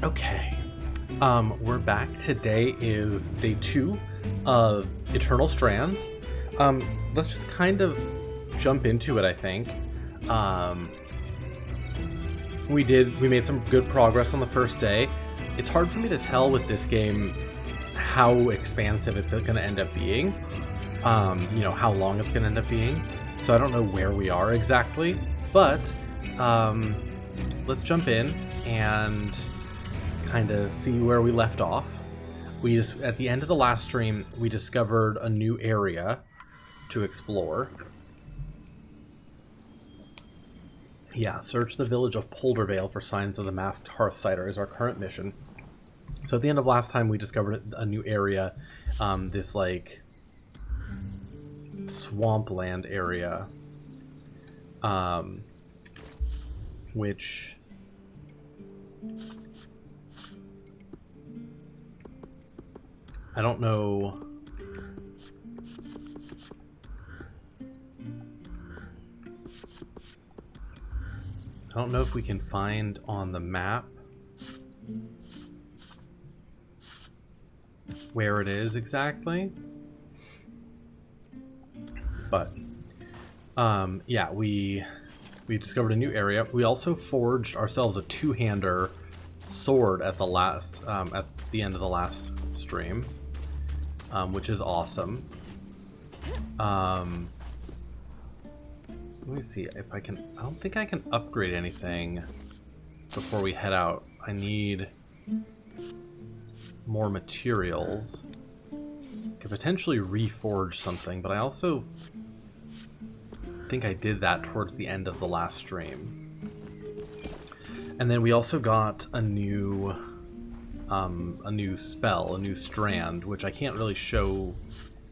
Okay. We're back. Today is day 2 of Eternal Strands. Let's just kind of jump into it, I think. Um, we made some good progress on the first day. It's hard for me to tell with this game how expansive it's going to end up being. How long it's going to end up being. So I don't know where we are exactly, but let's jump in and kind of see where we left off. At the end of the last stream, we discovered a new area to explore. Yeah, search the village of Poldervale for signs of the masked Hearthsider is our current mission. So at the end of last time, we discovered a new area, this like swampland area, which I don't know. I don't know if we can find on the map where it is exactly. But yeah, we discovered a new area. We also forged ourselves a two-hander sword at the end of the last stream. Which is awesome. Let me see if I can. I don't think I can upgrade anything before we head out. I need more materials. Could potentially reforge something, but I also think I did that towards the end of the last stream. And then we also got a new spell, a new strand, which I can't really show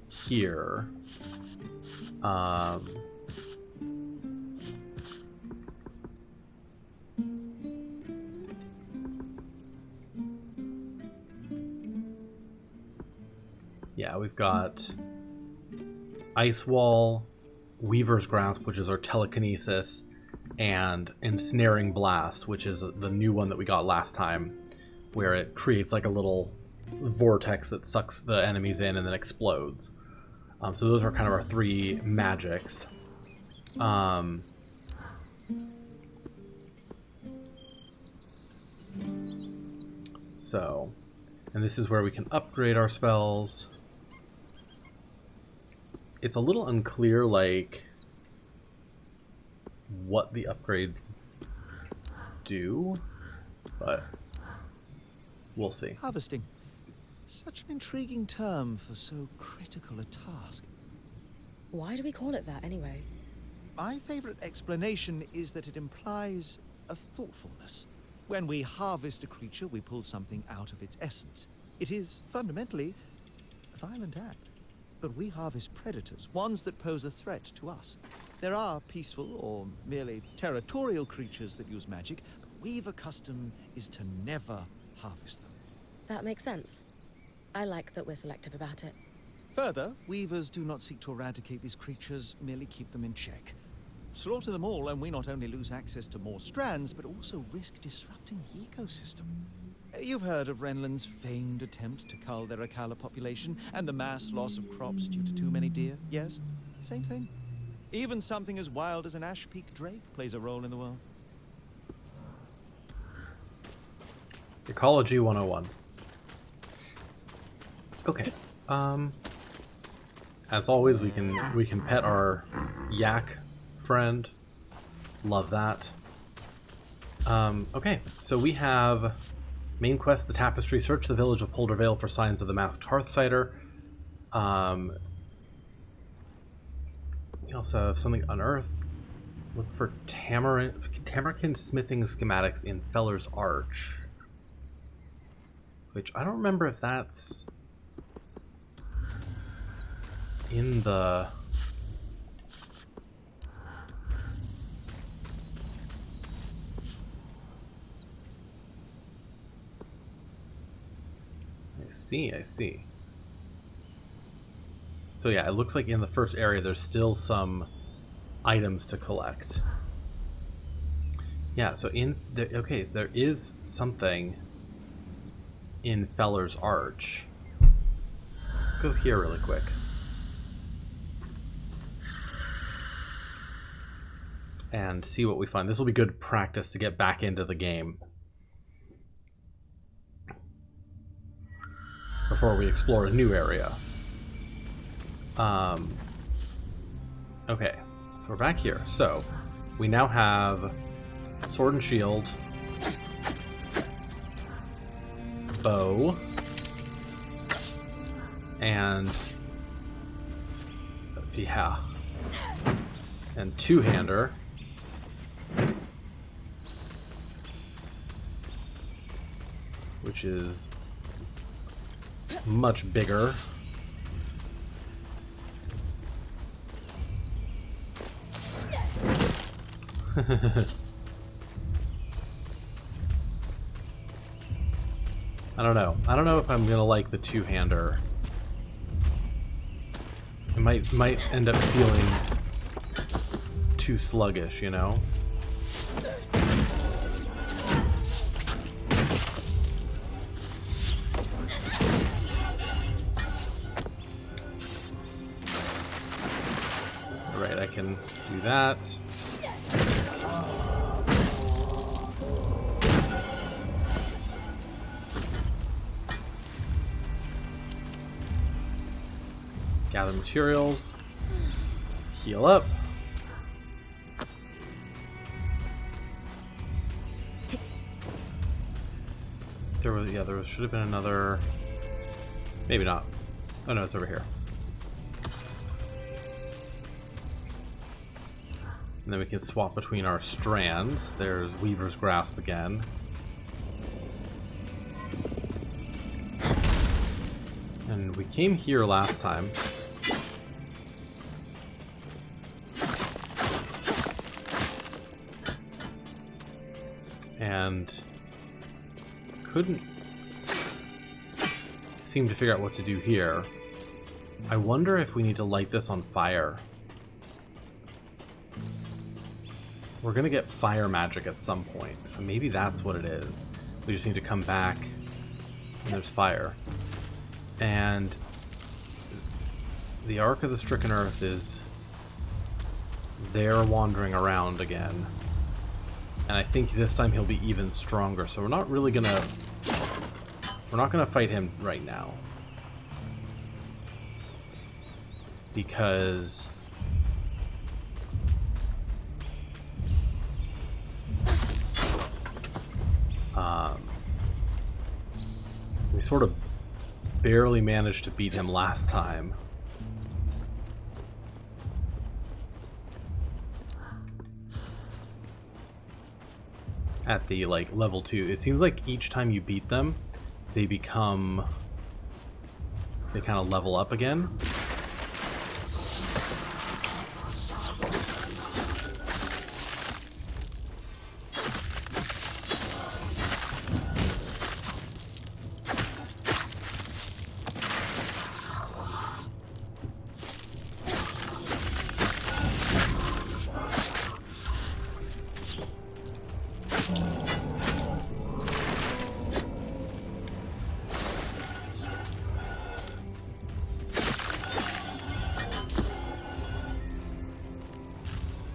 here. Yeah, we've got Ice Wall, Weaver's Grasp, which is our telekinesis, and Ensnaring Blast, which is the new one that we got last time, where it creates like a little vortex that sucks the enemies in and then explodes. So those are kind of our three magics. And this is where we can upgrade our spells. It's a little unclear, like, what the upgrades do, but we'll see. Harvesting. Such an intriguing term for so critical a task. Why do we call it that, anyway? My favorite explanation is that it implies a thoughtfulness. When we harvest a creature, we pull something out of its essence. It is, fundamentally, a violent act. But we harvest predators, ones that pose a threat to us. There are peaceful or merely territorial creatures that use magic, but Weaver custom is to never harvest them. That makes sense. I like that we're selective about it. Further, Weavers do not seek to eradicate these creatures, merely keep them in check. Slaughter them all and we not only lose access to more strands, but also risk disrupting the ecosystem. You've heard of Renland's famed attempt to cull their Akala population and the mass loss of crops due to too many deer, yes? Same thing. Even something as wild as an Ashpeak drake plays a role in the world. Ecology 101. Okay. As always, we can pet our yak friend. Love that. Okay, so we have main quest: the tapestry. Search the village of Poldervale for signs of the masked Hearthsider. We also have something unearthed. Look for Tamarkin smithing schematics in Feller's Arch. Which I don't remember if that's in the... I see. So yeah, it looks like in the first area there's still some items to collect. Yeah, so there is something in Feller's Arch. Let's go here really quick. And see what we find. This will be good practice to get back into the game before we explore a new area. Okay, so we're back here. So we now have sword and shield, bow, and yeah, and two-hander. Which is much bigger. I don't know. I don't know if I'm gonna like the two-hander. It might end up feeling too sluggish, you know? Alright, I can do that. Gather materials. Heal up. There should have been another... Maybe not. Oh no, it's over here. And then we can swap between our strands. There's Weaver's Grasp again. And we came here last time. And couldn't seem to figure out what to do here. I wonder if we need to light this on fire. We're gonna get fire magic at some point, so maybe that's what it is. We just need to come back and there's fire. And the Ark of the Stricken Earth is there wandering around again. And I think this time he'll be even stronger, so we're not gonna fight him right now. Because we sort of barely managed to beat him last time. At the level 2. It seems like each time you beat them, they kind of level up again.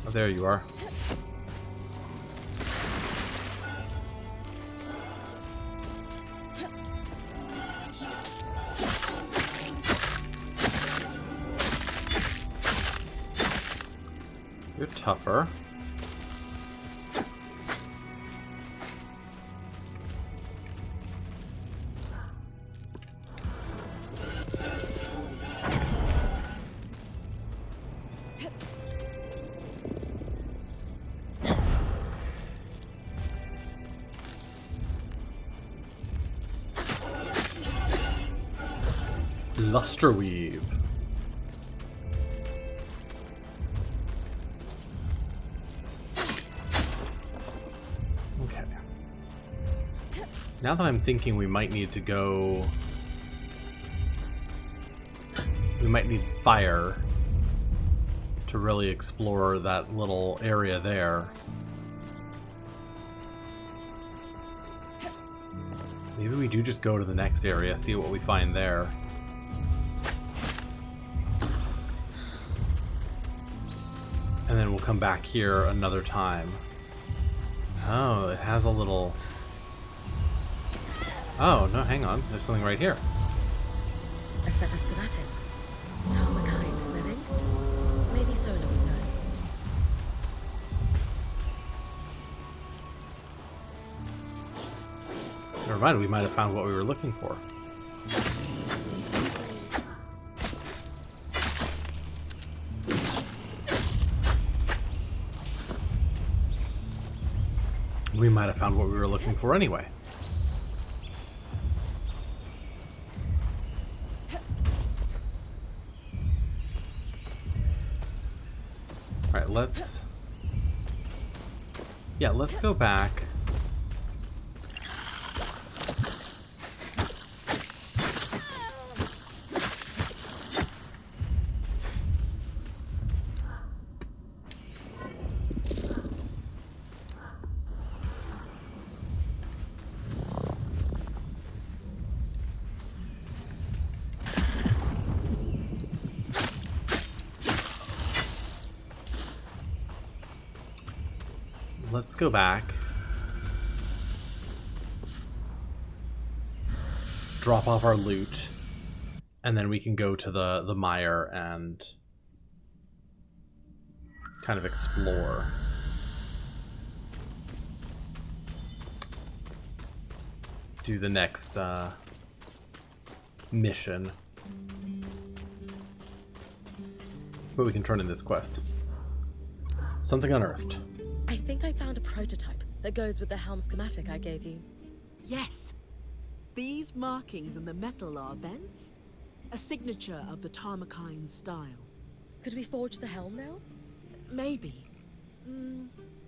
Oh, there you are. You're tougher. Lusterweave. Okay. Now that I'm thinking we might need to go... We might need fire to really explore that little area there. Maybe we do just go to the next area, see what we find there. And then we'll come back here another time. Oh, it has a little... Oh, no, hang on. There's something right here. A set of schematics. Tarmakine smithing. Maybe Solar would know. Never mind, we might have found what we were looking for. We might have found what we were looking for anyway. Alright, let's... Yeah, let's go back. Let's go back. Drop off our loot. And then we can go to the Mire and kind of explore. Do the next mission. But we can turn in this quest. Something unearthed. I think I found a prototype that goes with the helm schematic I gave you. Yes. These markings in the metal are vents. A signature of the Tarmakine style. Could we forge the helm now? Maybe.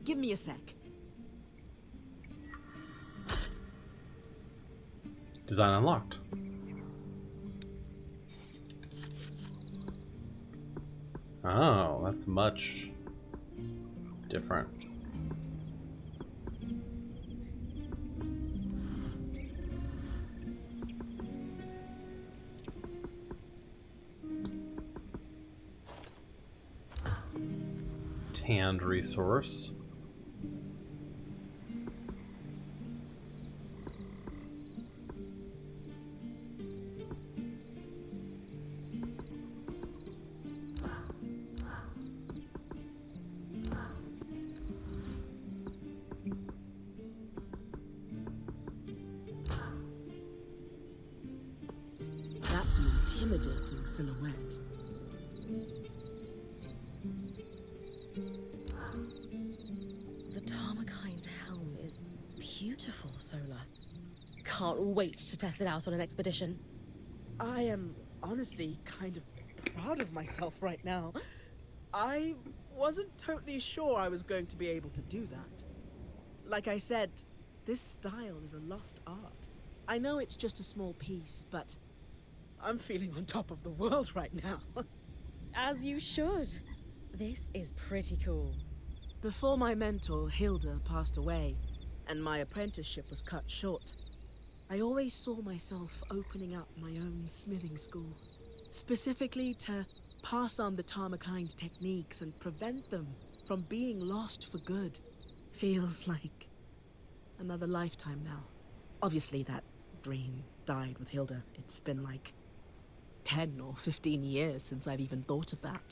Give me a sec. Design unlocked. Oh, that's much different. Tanned resource. That's an intimidating silhouette. The Tarmakine helm is beautiful, Solar. Can't wait to test it out on an expedition. I am honestly kind of proud of myself right now. I wasn't totally sure I was going to be able to do that. Like I said, this style is a lost art. I know it's just a small piece, but I'm feeling on top of the world right now. As you should. This is pretty cool. Before my mentor, Hilda, passed away, and my apprenticeship was cut short, I always saw myself opening up my own smithing school, specifically to pass on the Tarmakine techniques and prevent them from being lost for good. Feels like another lifetime now. Obviously, that dream died with Hilda. It's been like 10 or 15 years since I've even thought of that.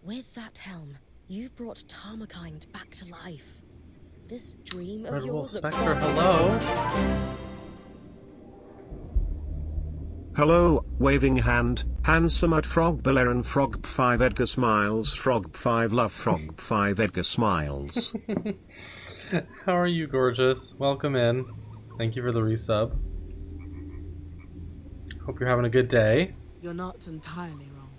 With that helm, you've brought Tarmakine back to life. This dream of Red Wolf yours looks Spectre, fun. hello. Hello, waving hand, handsome at Frog Balerin Frog 5 Edgar Smiles Frog 5 Love Frog 5 Edgar Smiles. How are you, gorgeous? Welcome in. Thank you for the resub. Hope you're having a good day. You're not entirely wrong.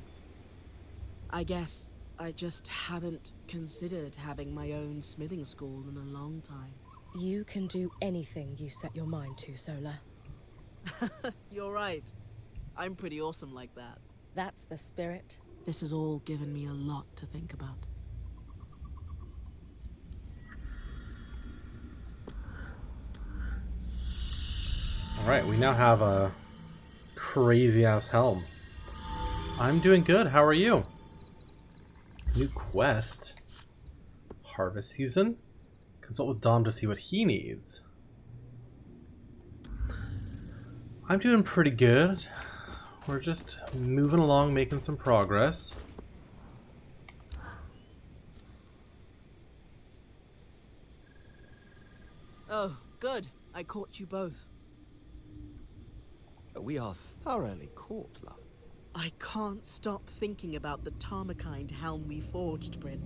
I guess I just haven't considered having my own smithing school in a long time. You can do anything you set your mind to, Solar. You're right. I'm pretty awesome like that. That's the spirit. This has all given me a lot to think about. Alright, we now have a crazy-ass helm. I'm doing good, how are you? New quest. Harvest season? Consult with Dom to see what he needs. I'm doing pretty good. We're just moving along, making some progress. Oh, good. I caught you both. We are thoroughly caught, love. I can't stop thinking about the Tarmakind helm we forged, Bryn.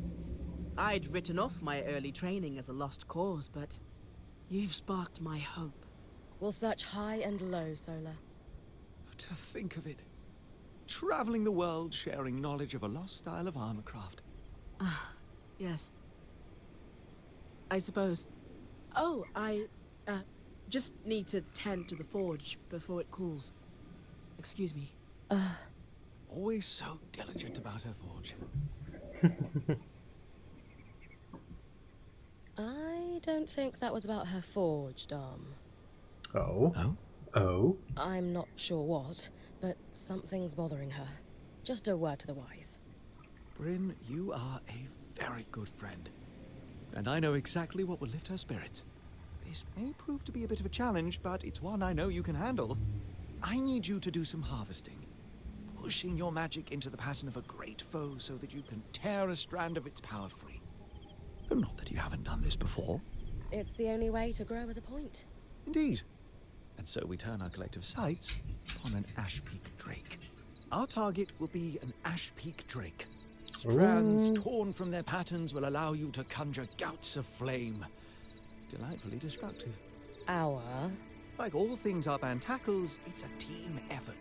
I'd written off my early training as a lost cause, but you've sparked my hope. We'll search high and low, Solar. To think of it. Traveling the world, sharing knowledge of a lost style of armorcraft. Yes. I suppose. Oh, I just need to tend to the forge before it cools. Excuse me. Always so diligent about her forge. I don't think that was about her forge, Dom. Oh? Oh? Oh? I'm not sure what, but something's bothering her. Just a word to the wise. Bryn, you are a very good friend. And I know exactly what will lift her spirits. This may prove to be a bit of a challenge, but it's one I know you can handle. I need you to do some harvesting. Pushing your magic into the pattern of a great foe so that you can tear a strand of its power free. Not that you haven't done this before. It's the only way to grow as a point. Indeed. And so we turn our collective sights upon an Ashpeak drake. Our target will be an Ashpeak drake. Strands torn from their patterns will allow you to conjure gouts of flame. Delightfully destructive. Our? Like all things our band tackles, it's a team effort.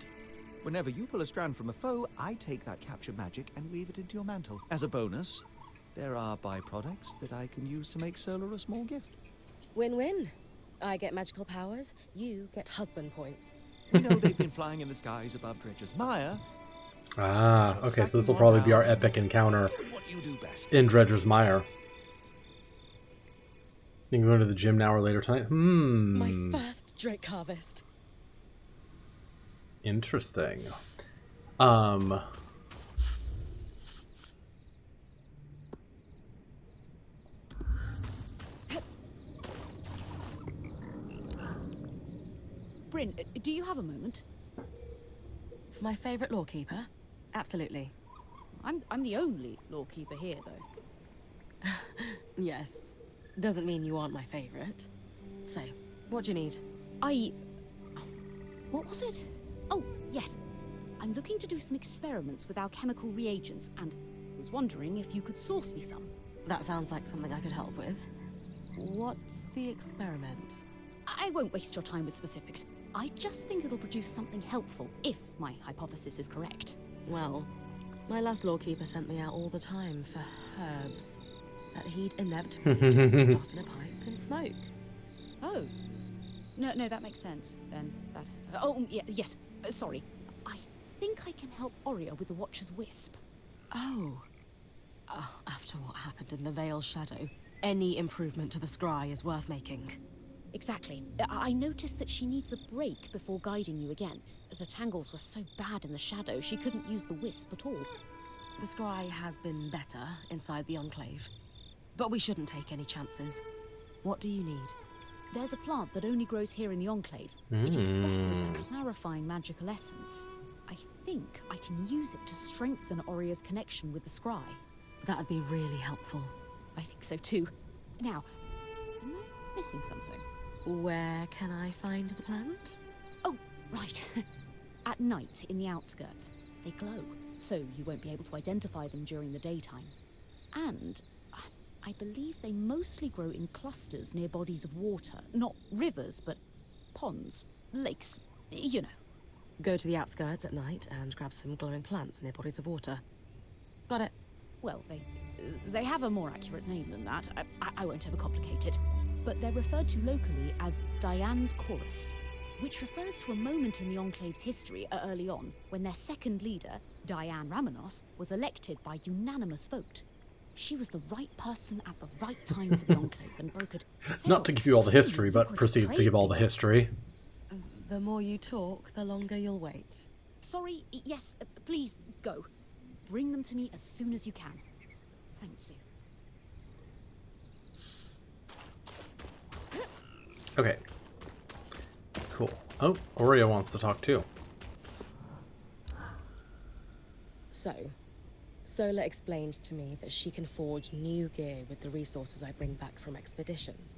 Whenever you pull a strand from a foe, I take that captured magic and weave it into your mantle. As a bonus, there are byproducts that I can use to make Solar a small gift. Win-win. I get magical powers, you get husband points. We know they've been flying in the skies above Dredger's Mire. Ah, okay, so this will probably be our epic encounter Do what you do best. in Dredger's Mire. You can go to the gym now or later tonight? My first drake harvest. Interesting. Bryn, do you have a moment? For my favourite lawkeeper? Absolutely. I'm the only lawkeeper here, though. Yes. Doesn't mean you aren't my favourite. So, what do you need? What was it? Oh, yes. I'm looking to do some experiments with our chemical reagents, and was wondering if you could source me some. That sounds like something I could help with. What's the experiment? I won't waste your time with specifics. I just think it'll produce something helpful, if my hypothesis is correct. Well, my last lawkeeper sent me out all the time for herbs that he'd inevitably just stuff in a pipe and smoke. Oh. No, that makes sense, then. Yes. Sorry. I think I can help Oria with the Watcher's Wisp. Oh. After what happened in the Veil's Shadow, any improvement to the scry is worth making. Exactly. I noticed that she needs a break before guiding you again. The tangles were so bad in the shadow, she couldn't use the wisp at all. The scry has been better inside the Enclave. But we shouldn't take any chances. What do you need? There's a plant that only grows here in the Enclave. It expresses a clarifying magical essence. I think I can use it to strengthen Oria's connection with the scry. That'd be really helpful. I think so too. Now, am I missing something? Where can I find the plant? Oh, right. At night, in the outskirts. They glow, so you won't be able to identify them during the daytime. And I believe they mostly grow in clusters near bodies of water. Not rivers, but ponds, lakes, you know. Go to the outskirts at night and grab some glowing plants near bodies of water. Got it. Well, they have a more accurate name than that. I won't overcomplicate it. But they're referred to locally as Diane's Chorus, which refers to a moment in the Enclave's history early on, when their second leader, Diane Ramenos, was elected by unanimous vote. She was the right person at the right time for the Enclave and brokered Not to give you all the history, but proceeds to give all the history. The more you talk, the longer you'll wait. Sorry, yes, please, go. Bring them to me as soon as you can. Thank you. Okay. Cool. Oh, Oreo wants to talk too. So, Sola explained to me that she can forge new gear with the resources I bring back from expeditions.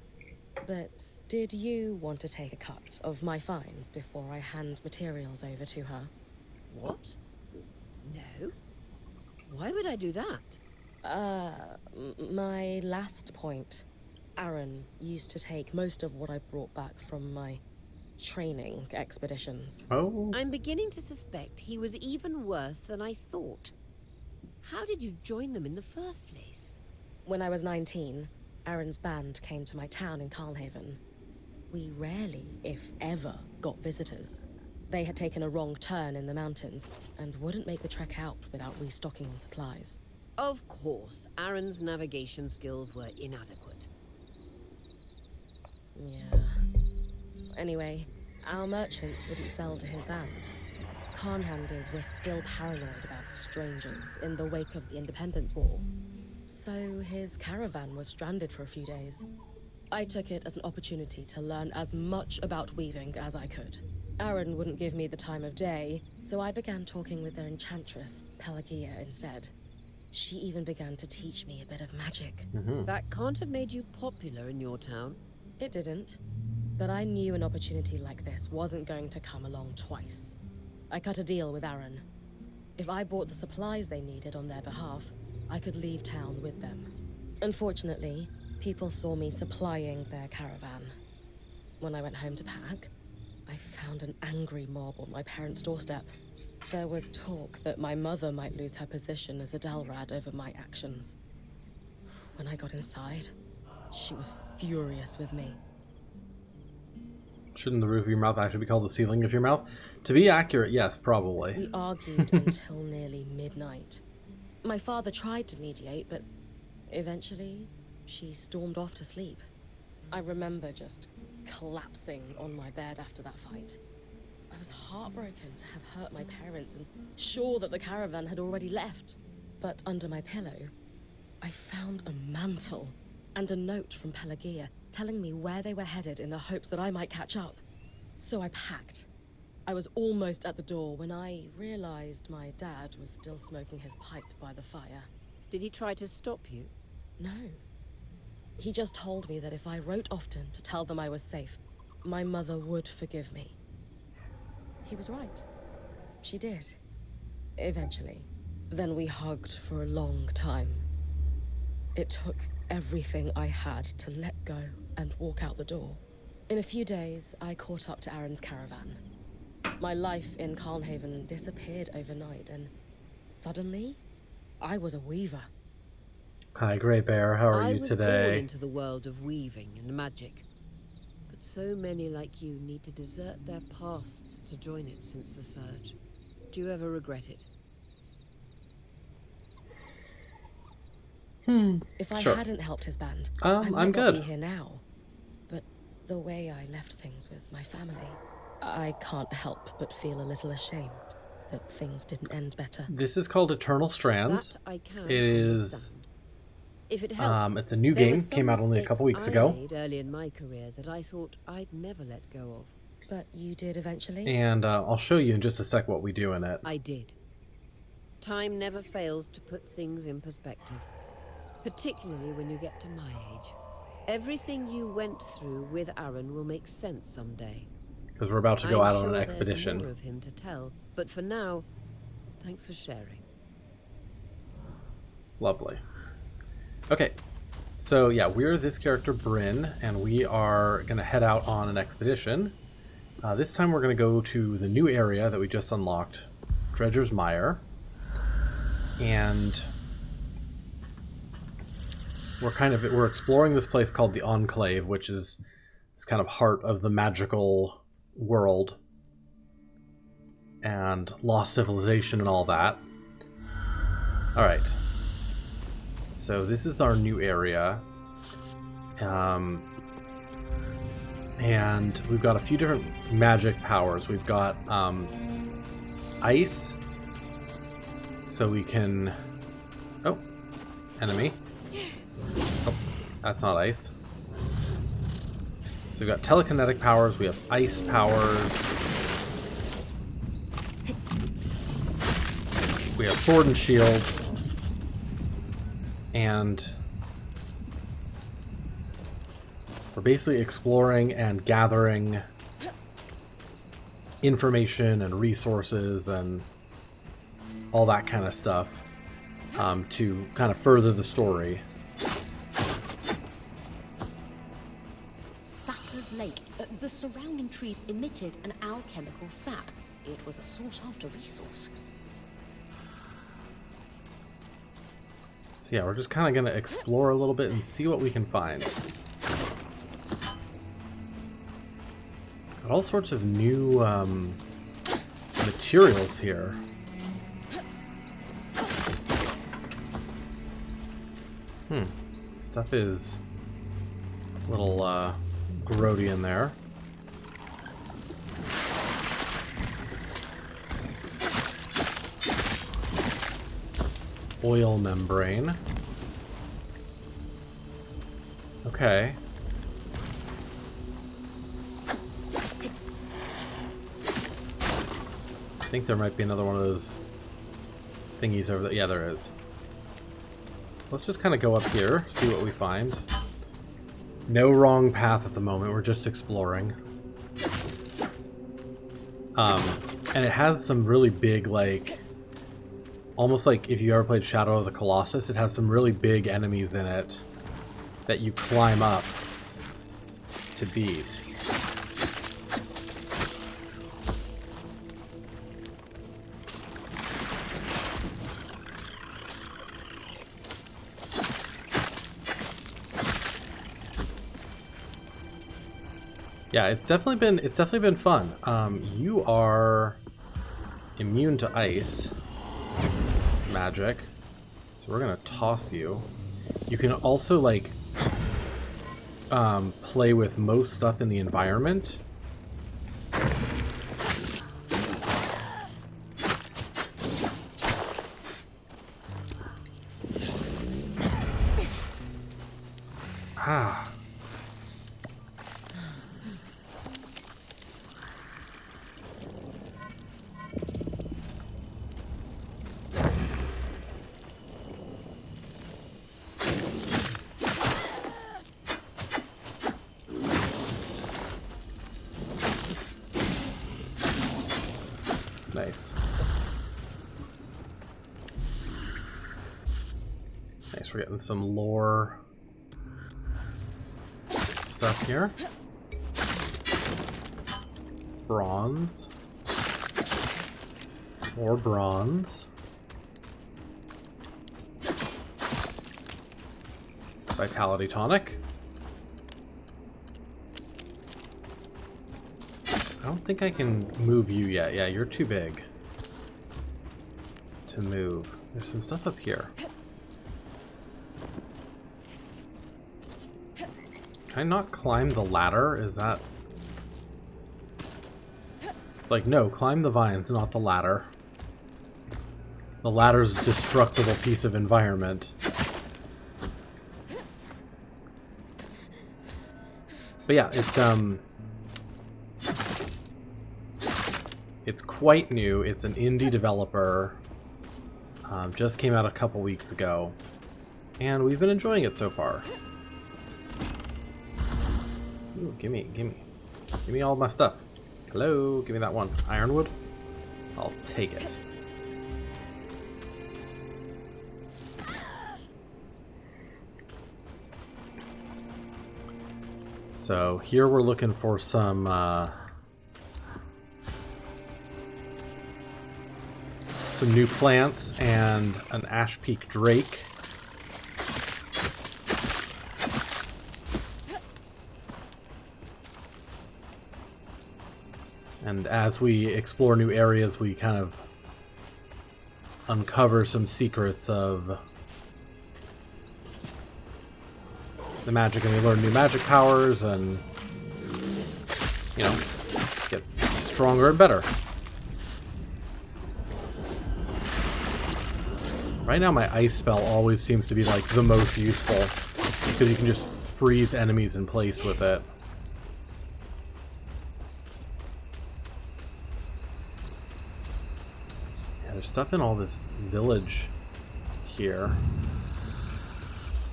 But did you want to take a cut of my finds before I hand materials over to her? What? No. Why would I do that? My last point. Aaron used to take most of what I brought back from my training expeditions. Oh. I'm beginning to suspect he was even worse than I thought. How did you join them in the first place? When I was 19, Aaron's band came to my town in Carlhaven. We rarely, if ever, got visitors. They had taken a wrong turn in the mountains and wouldn't make the trek out without restocking on supplies. Of course, Aaron's navigation skills were inadequate. Yeah. Anyway, our merchants wouldn't sell to his band. Khanhanders were still paranoid about strangers in the wake of the Independence War. So his caravan was stranded for a few days. I took it as an opportunity to learn as much about weaving as I could. Aaron wouldn't give me the time of day, so I began talking with their enchantress, Pelagia, instead. She even began to teach me a bit of magic. That can't have made you popular in your town. It didn't, but I knew an opportunity like this wasn't going to come along twice. I cut a deal with Aaron. If I bought the supplies they needed on their behalf, I could leave town with them. Unfortunately, people saw me supplying their caravan. When I went home to pack, I found an angry mob on my parents' doorstep. There was talk that my mother might lose her position as a Dalrad over my actions. When I got inside, she was furious with me. Shouldn't the roof of your mouth actually be called the ceiling of your mouth? To be accurate, yes, probably. We argued until nearly midnight. My father tried to mediate, but eventually she stormed off to sleep. I remember just collapsing on my bed after that fight. I was heartbroken to have hurt my parents and sure that the caravan had already left. But under my pillow, I found a mantle and a note from Pelagia telling me where they were headed in the hopes that I might catch up. So I packed. I was almost at the door when I realized my dad was still smoking his pipe by the fire. Did he try to stop you? No. He just told me that if I wrote often to tell them I was safe, my mother would forgive me. He was right. She did. Eventually. Then we hugged for a long time. It took everything I had to let go and walk out the door. In a few days, I caught up to Aaron's caravan. My life in Carlhaven disappeared overnight, and suddenly, I was a weaver. Hi, Grey Bear. How are you today? I was born into the world of weaving and magic. But so many like you need to desert their pasts to join it since the Surge. Do you ever regret it? If I Sure. hadn't helped his band, I'm I might good. not be here now. But the way I left things with my family, I can't help but feel a little ashamed that things didn't end better. This is called Eternal Strands. That I can It is. understand. If it helps, It's a new there were game. some Came out only a couple mistakes weeks ago. I made early in my career that I thought I'd never let go of. But you did eventually? And I'll show you in just a sec what we do in it. I did. Time never fails to put things in perspective, particularly when you get to my age. Everything you went through with Aaron will make sense someday. Because we're about to go I'm out sure on an there's expedition. more of him to tell, but for now, thanks for sharing. Lovely. Okay. So, yeah, we're this character, Bryn, and we are going to head out on an expedition. This time we're going to go to the new area that we just unlocked, Dredger's Mire. And we're exploring this place called the Enclave, which is this kind of heart of the magical world and lost civilization and all that. All right. So this is our new area. And we've got a few different magic powers. We've got ice, so we can... Oh, enemy. Oh, that's not ice. So we've got telekinetic powers, we have ice powers. We have sword and shield. And we're basically exploring and gathering information and resources and all that kind of stuff to kind of further the story. Sapper's Lake. The surrounding trees emitted an alchemical sap. It was a sought-after resource. So yeah, we're just kind of going to explore a little bit and see what we can find. Got all sorts of new materials here. Stuff is a little grody in there. Oil membrane. Okay. I think there might be another one of those thingies over there. Yeah, there is. Let's just kind of go up here, see what we find. No wrong path at the moment, we're just exploring. And it has some really big, like, almost like if you ever played Shadow of the Colossus, it has some really big enemies in it that you climb up to beat. Yeah, it's definitely been fun. You are immune to ice magic, so we're gonna toss you. You can also like play with most stuff in the environment. Ah. Nice. Nice, we're getting some lore stuff here. Bronze. More bronze. Vitality tonic. I don't think I can move you yet. Yeah, you're too big to move. There's some stuff up here. Can I not climb the ladder? Is that... It's like, no, climb the vines, not the ladder. The ladder's a destructible piece of environment. But yeah, it's quite new. It's an indie developer. Just came out a couple weeks ago. And we've been enjoying it so far. Ooh, gimme all my stuff. Hello, give me that one. Ironwood? I'll take it. So here we're looking for some new plants and an Ashpeak drake. And as we explore new areas, we kind of uncover some secrets of the magic, and we learn new magic powers, and you know, get stronger and better. Right now my ice spell always seems to be like the most useful, because you can just freeze enemies in place with it. Yeah, there's stuff in all this village here.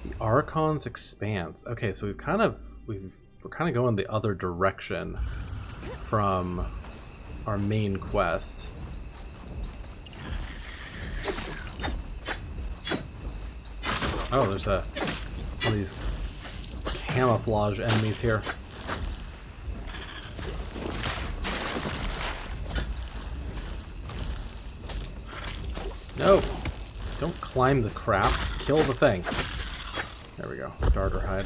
The Archon's Expanse. Okay, so we're kind of going the other direction from our main quest. Oh, there's one of these camouflage enemies here. No! Don't climb the crap. Kill the thing. There we go. Darter hide.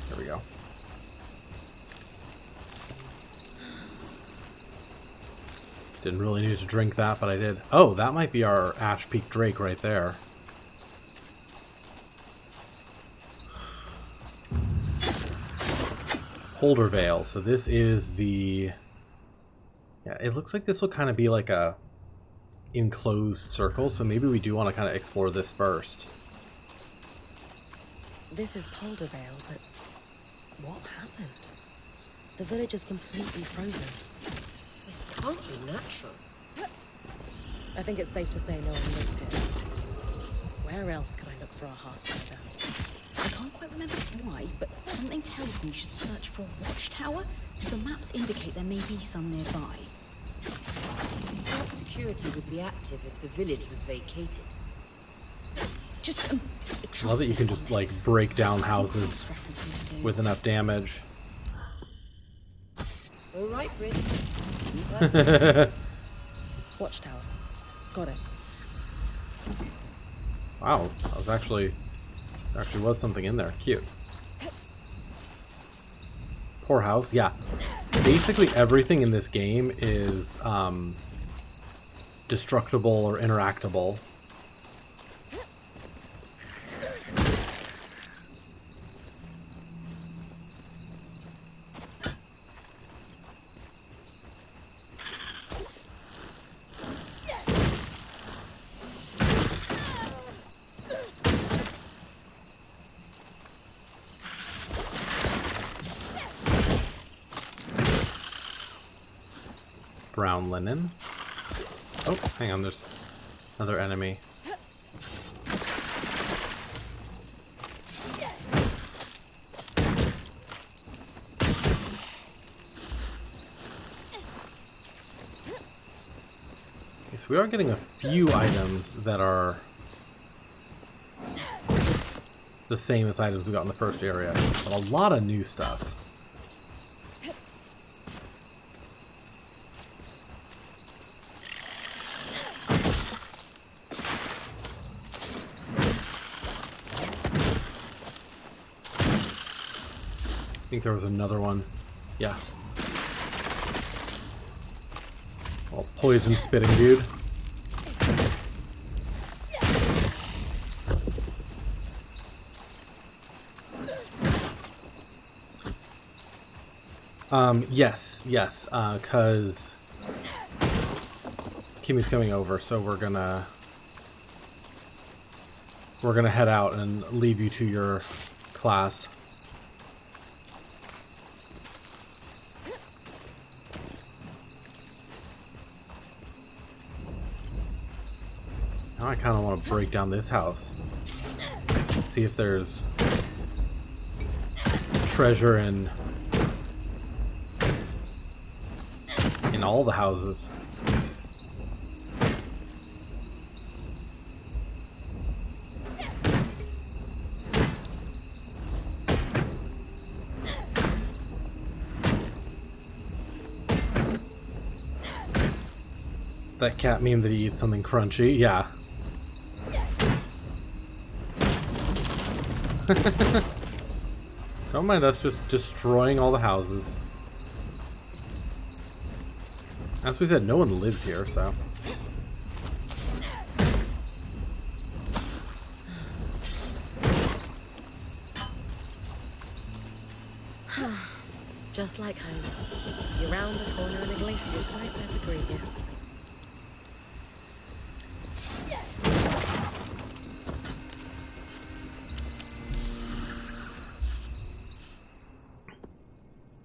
There we go. Didn't really need to drink that, but I did. Oh, that might be our Ashpeak Drake right there. Holder Veil. So this is the... Yeah, it looks like this will kind of be like a enclosed circle, so maybe we do want to kind of explore this first. This is Holder Veil, but what happened? The village is completely frozen. This can't be natural. I think it's safe to say no one lives here. Where else could I look for a Hearthsider? I can't quite remember why, but something tells me you should search for a watchtower. The maps indicate there may be some nearby. Guard security would be active if the village was vacated. Just I love that you can just like break down houses with enough damage. All right, Bryn. Watchtower. Got it. Wow, that was actually was something in there. Cute. Poorhouse, yeah. Basically everything in this game is destructible or interactable. Brown linen. Oh, hang on, there's another enemy. Okay, so we are getting a few items that are the same as items we got in the first area, but a lot of new stuff. I think there was another one. Yeah. Oh, poison spitting dude. Yes, cause Kimmy's coming over, so we're gonna head out and leave you to your class. Now I kind of want to break down this house. See if there's treasure in all the houses. That cat meme that he eats something crunchy, yeah. Don't mind us just destroying all the houses. As we said, no one lives here, so. just like home. You're round a corner and a glacier's right there to greet you.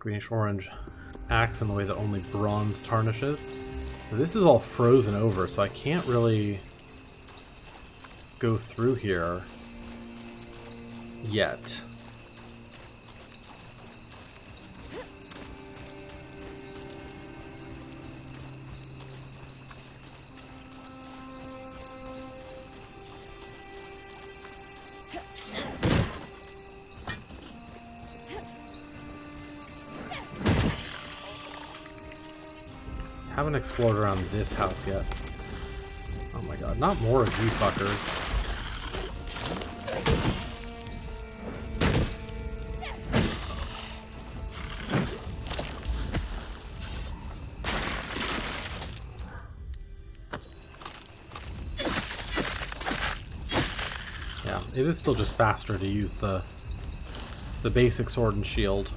Greenish-orange axe in the way that only bronze tarnishes. So this is all frozen over, so I can't really go through here yet. Haven't explored around this house yet. Oh my god, not more of you fuckers. Yeah, it is still just faster to use the basic sword and shield.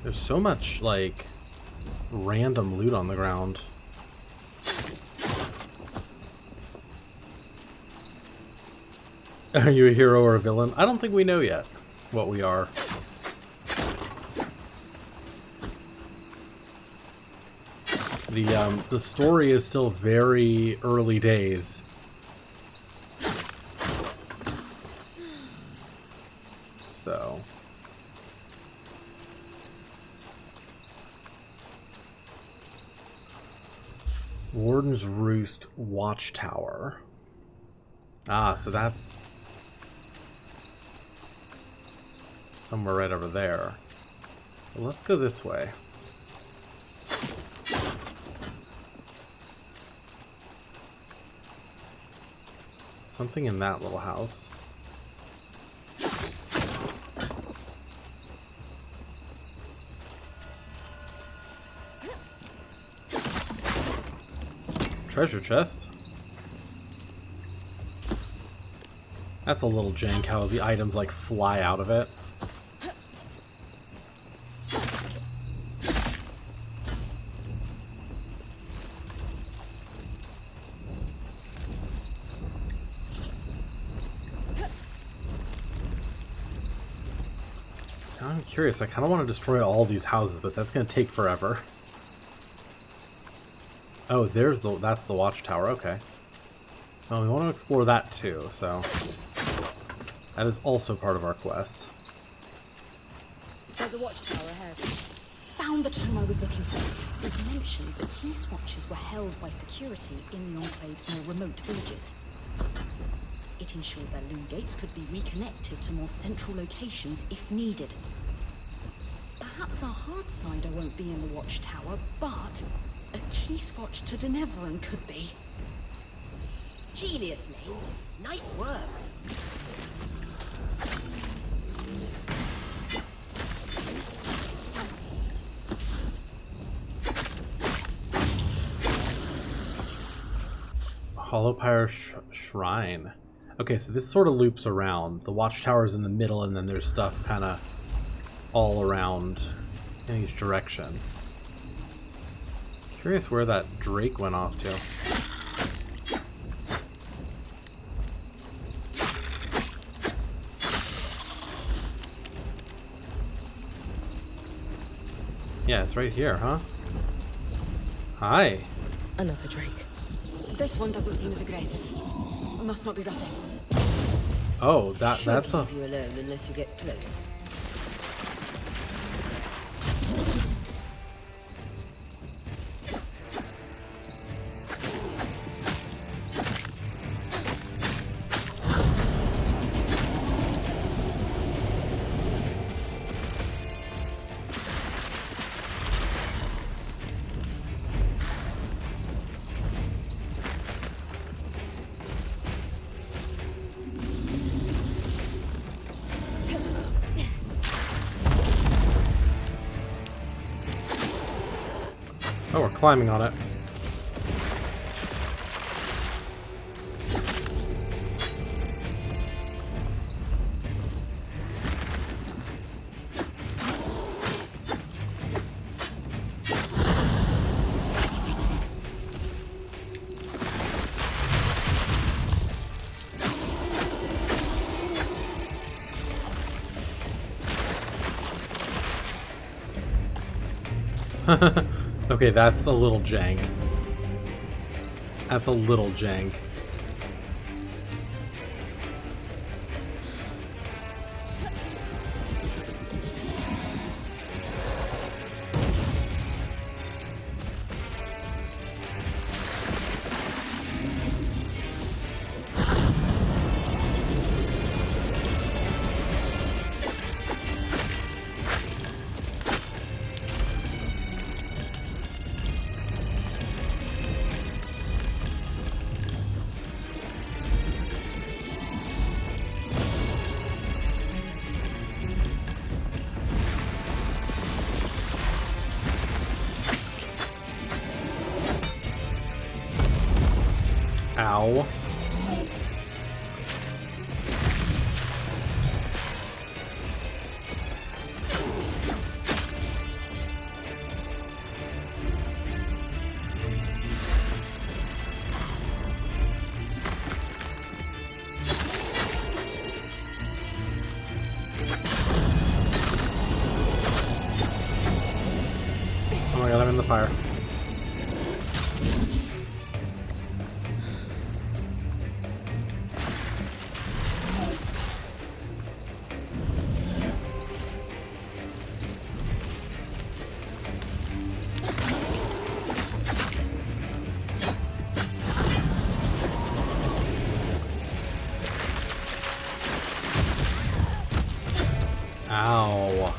There's so much, like, random loot on the ground. Are you a hero or a villain? I don't think we know yet what we are. The story is still very early days. So... Warden's Roost Watchtower. Ah, so that's somewhere right over there. Well, let's go this way. Something in that little house. Treasure chest. That's a little jank how the items like fly out of it. I'm curious, I kind of want to destroy all these houses, but that's going to take forever. Oh, that's the watchtower, okay. Well, we want to explore that too, so that is also part of our quest. There's a watchtower ahead. Found the tome I was looking for. It mentioned that key swatches were held by security in the Enclave's more remote villages. It ensured their loom gates could be reconnected to more central locations if needed. Perhaps our hard cider won't be in the watchtower, but a key swatch to Denevran could be. Genius, Lane. Nice work. Hollowpire Shrine. Okay, so this sort of loops around. The watchtower's in the middle, and then there's stuff kind of all around in each direction. Curious where that Drake went off to. Yeah, it's right here, huh? Hi. Another Drake. This one doesn't seem as aggressive. Must not be rutting. Oh, that's a... Leave you alone unless you get close. Oh, we're climbing on it. Okay, that's a little jank. That's a little jank. Ow. Oh my god, I'm in the fire. Ow.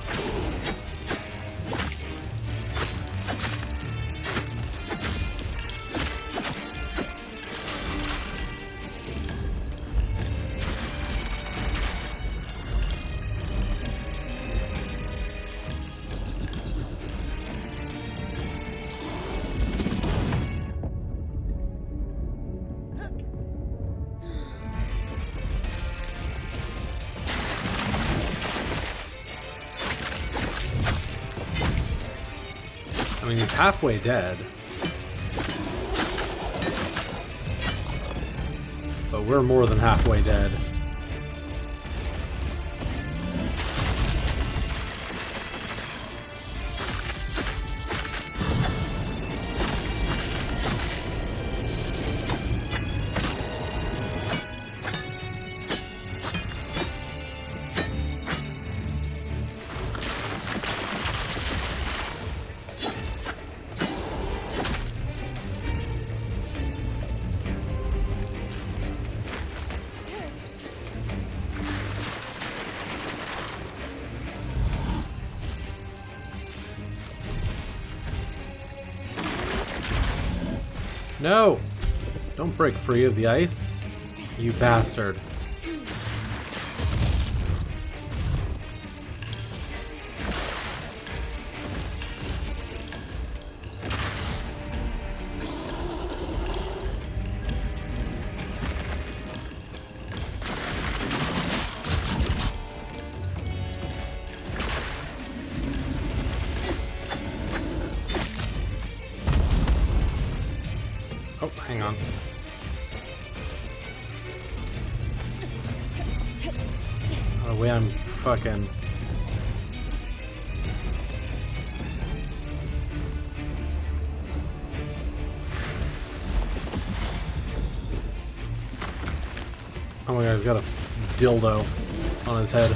I mean, he's halfway dead. But we're more than halfway dead. No! Don't break free of the ice, you bastard. Oh, hang on. Oh, the way I'm fucking... Oh my god, he's got a dildo on his head.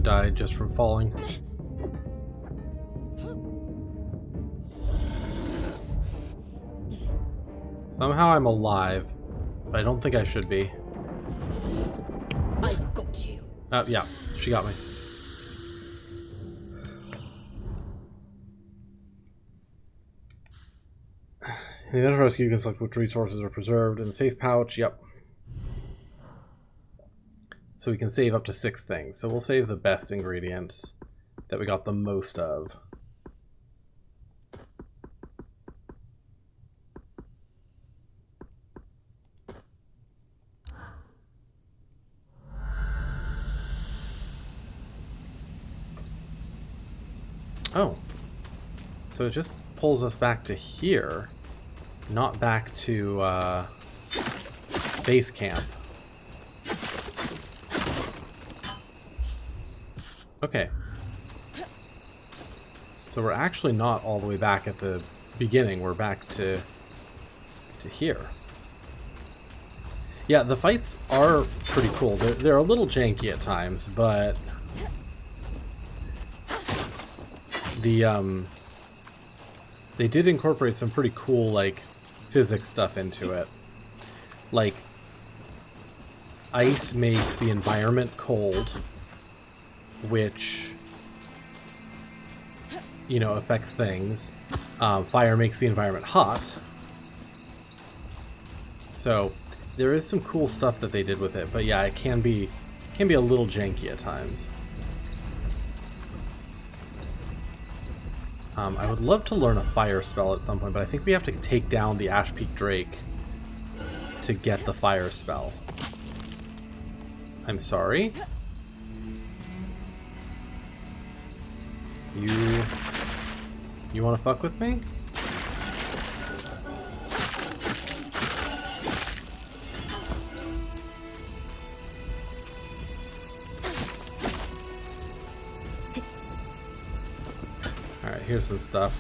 Die just from falling. Somehow I'm alive. But I don't think I should be. I've got you. Yeah, she got me. In the event of rescue, you can select which resources are preserved in the safe pouch. Yep. So we can save up to 6 things. So we'll save the best ingredients that we got the most of. Oh. So it just pulls us back to here, not back to base camp. Okay. So we're actually not all the way back at the beginning. We're back to here. Yeah, the fights are pretty cool. They're a little janky at times, but they did incorporate some pretty cool, like, physics stuff into it. Like, ice makes the environment cold, which, you know, affects things. Fire makes the environment hot. So there is some cool stuff that they did with it, but yeah, it can be a little janky at times. I would love to learn a fire spell at some point, but I think we have to take down the Ashpeak Drake to get the fire spell. I'm sorry. You want to fuck with me? Alright, here's some stuff.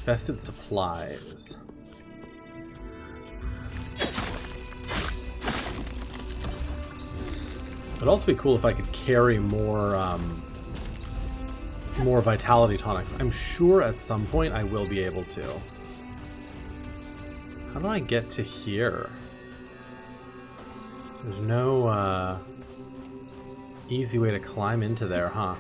Vested supplies. It'd also be cool if I could carry more vitality tonics. I'm sure at some point I will be able to. How do I get to here? There's no easy way to climb into there, huh?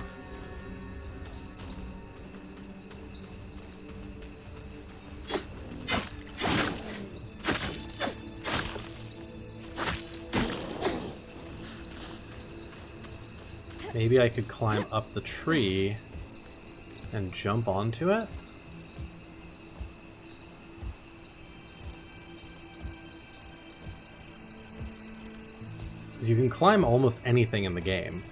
Maybe I could climb up the tree and jump onto it? You can climb almost anything in the game.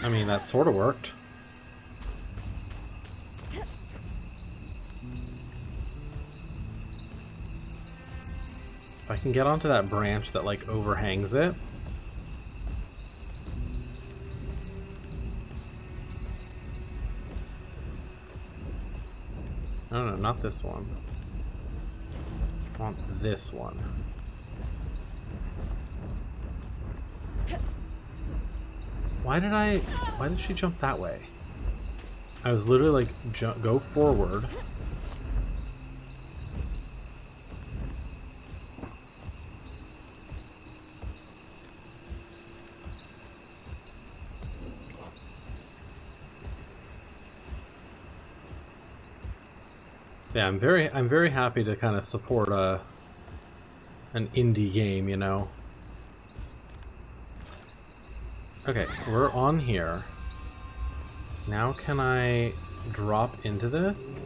I mean, that sort of worked. If I can get onto that branch that, like, overhangs it. No, not this one. I want this one. Why did she jump that way? I was literally like, go forward. Yeah, I'm very happy to kind of support an indie game, you know. Okay, we're on here. Now can I drop into this?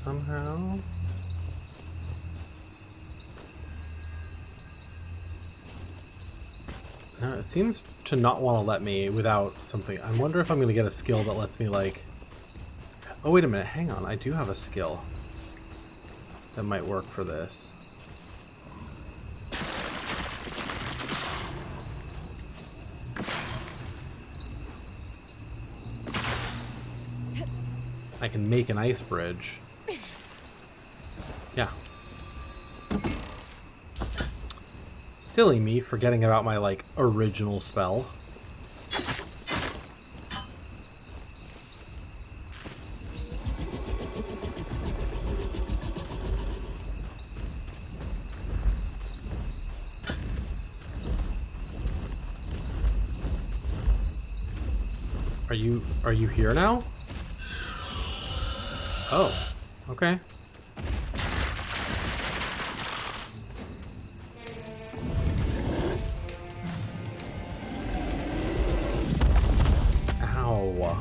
Somehow? No, it seems to not want to let me without something. I wonder if I'm going to get a skill that lets me, like... Oh, wait a minute, hang on. I do have a skill that might work for this. I can make an ice bridge. Yeah. Silly me forgetting about my, like, original spell. Are you here now? Oh, okay. Ow.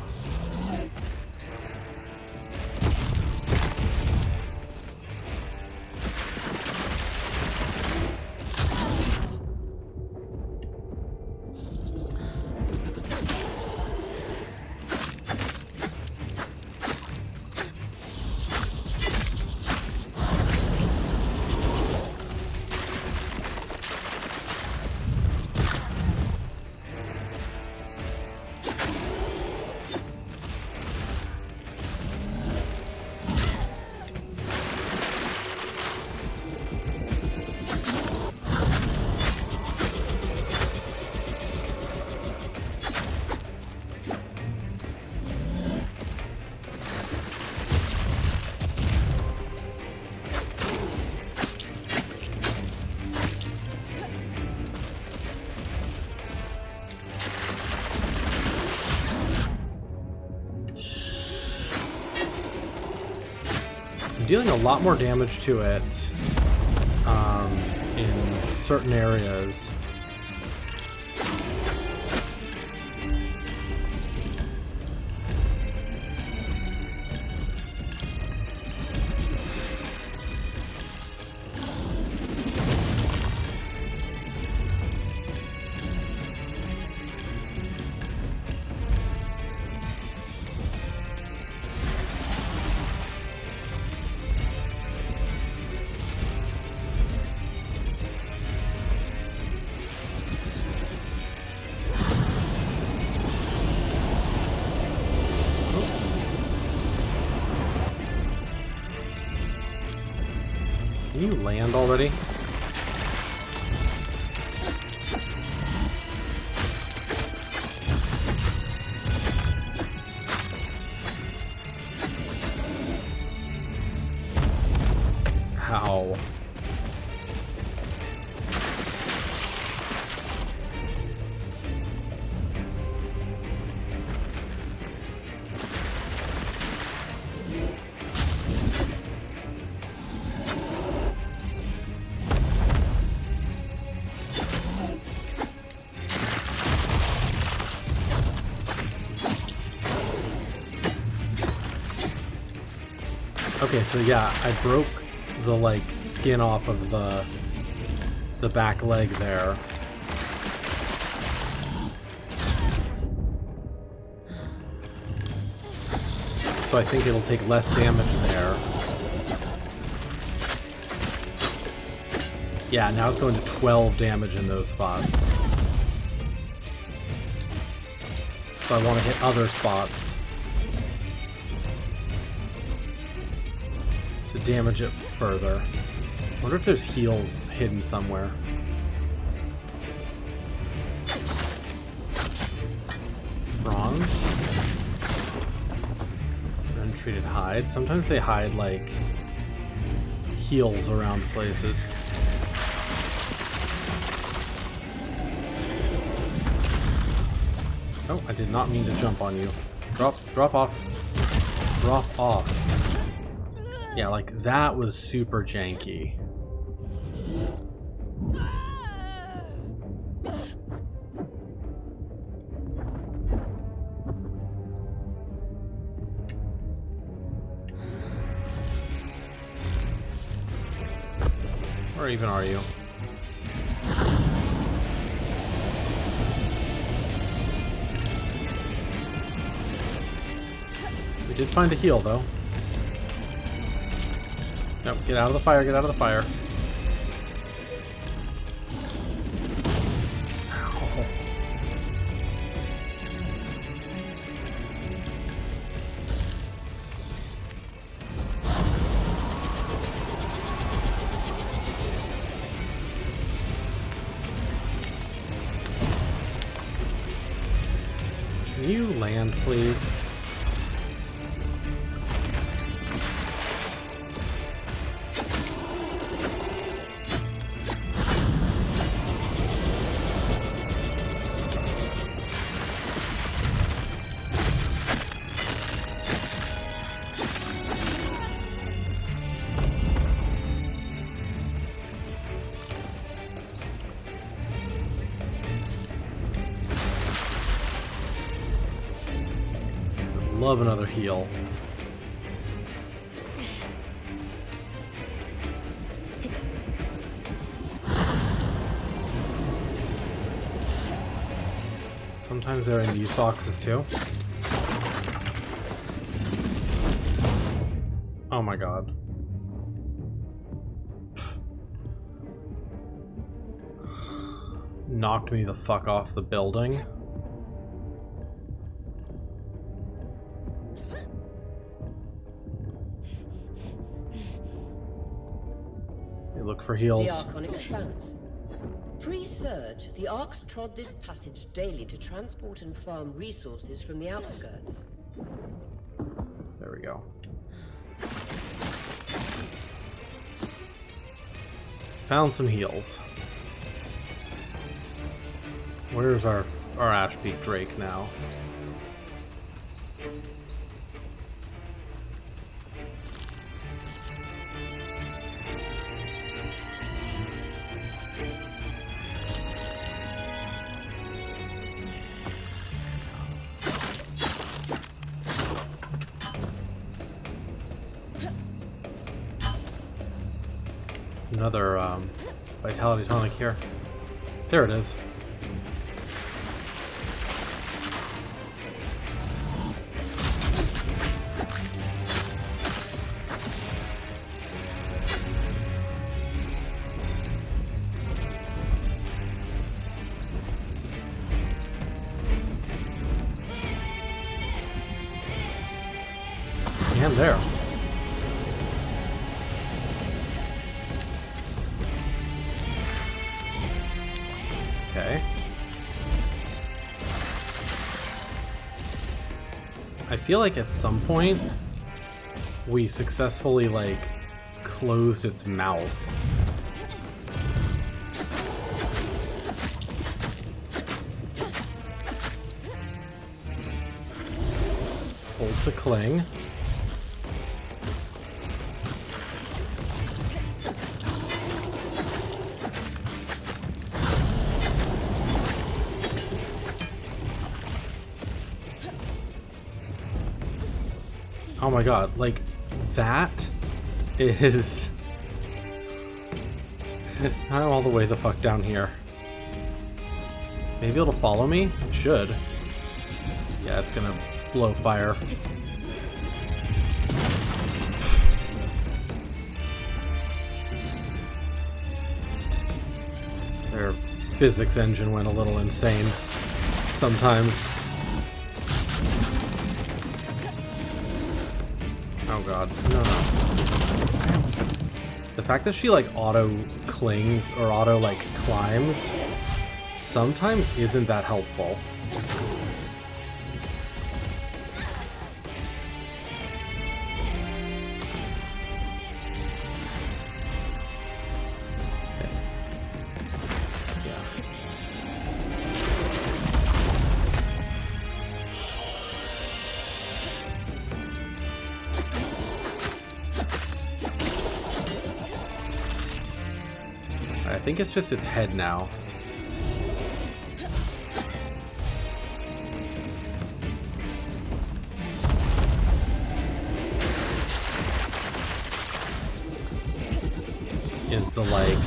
Dealing a lot more damage to it in certain areas. Can you land already? How? Okay, so yeah, I broke the like skin off of the back leg there. So I think it'll take less damage there. Yeah, now it's going to 12 damage in those spots. So I want to hit other spots to damage it further. I wonder if there's heals hidden somewhere. Bronze. Untreated hide. Sometimes they hide like heals around places. Oh, I did not mean to jump on you. Drop off. Drop off. Yeah, like that was super janky. Where even are you? We did find a heal though. Nope, get out of the fire, get out of the fire. Ow. Can you land, please? love another heal. Sometimes they're in these boxes too. Oh my god. Knocked me the fuck off the building. They look for heals. The Archon expands. Pre-surge, the Arcs trod this passage daily to transport and farm resources from the outskirts. There we go. Found some heals. Where's our Ashpeak Drake now? Another vitality tonic here. There it is. And there. Okay. I feel like at some point we successfully like closed its mouth. Hold to cling. Oh my god, like, that is... I'm all the way the fuck down here. Maybe it'll follow me? It should. Yeah, it's gonna blow fire. Their physics engine went a little insane sometimes. Oh god, no. The fact that she like auto clings or auto like climbs sometimes isn't that helpful. I think it's just its head now. Is the like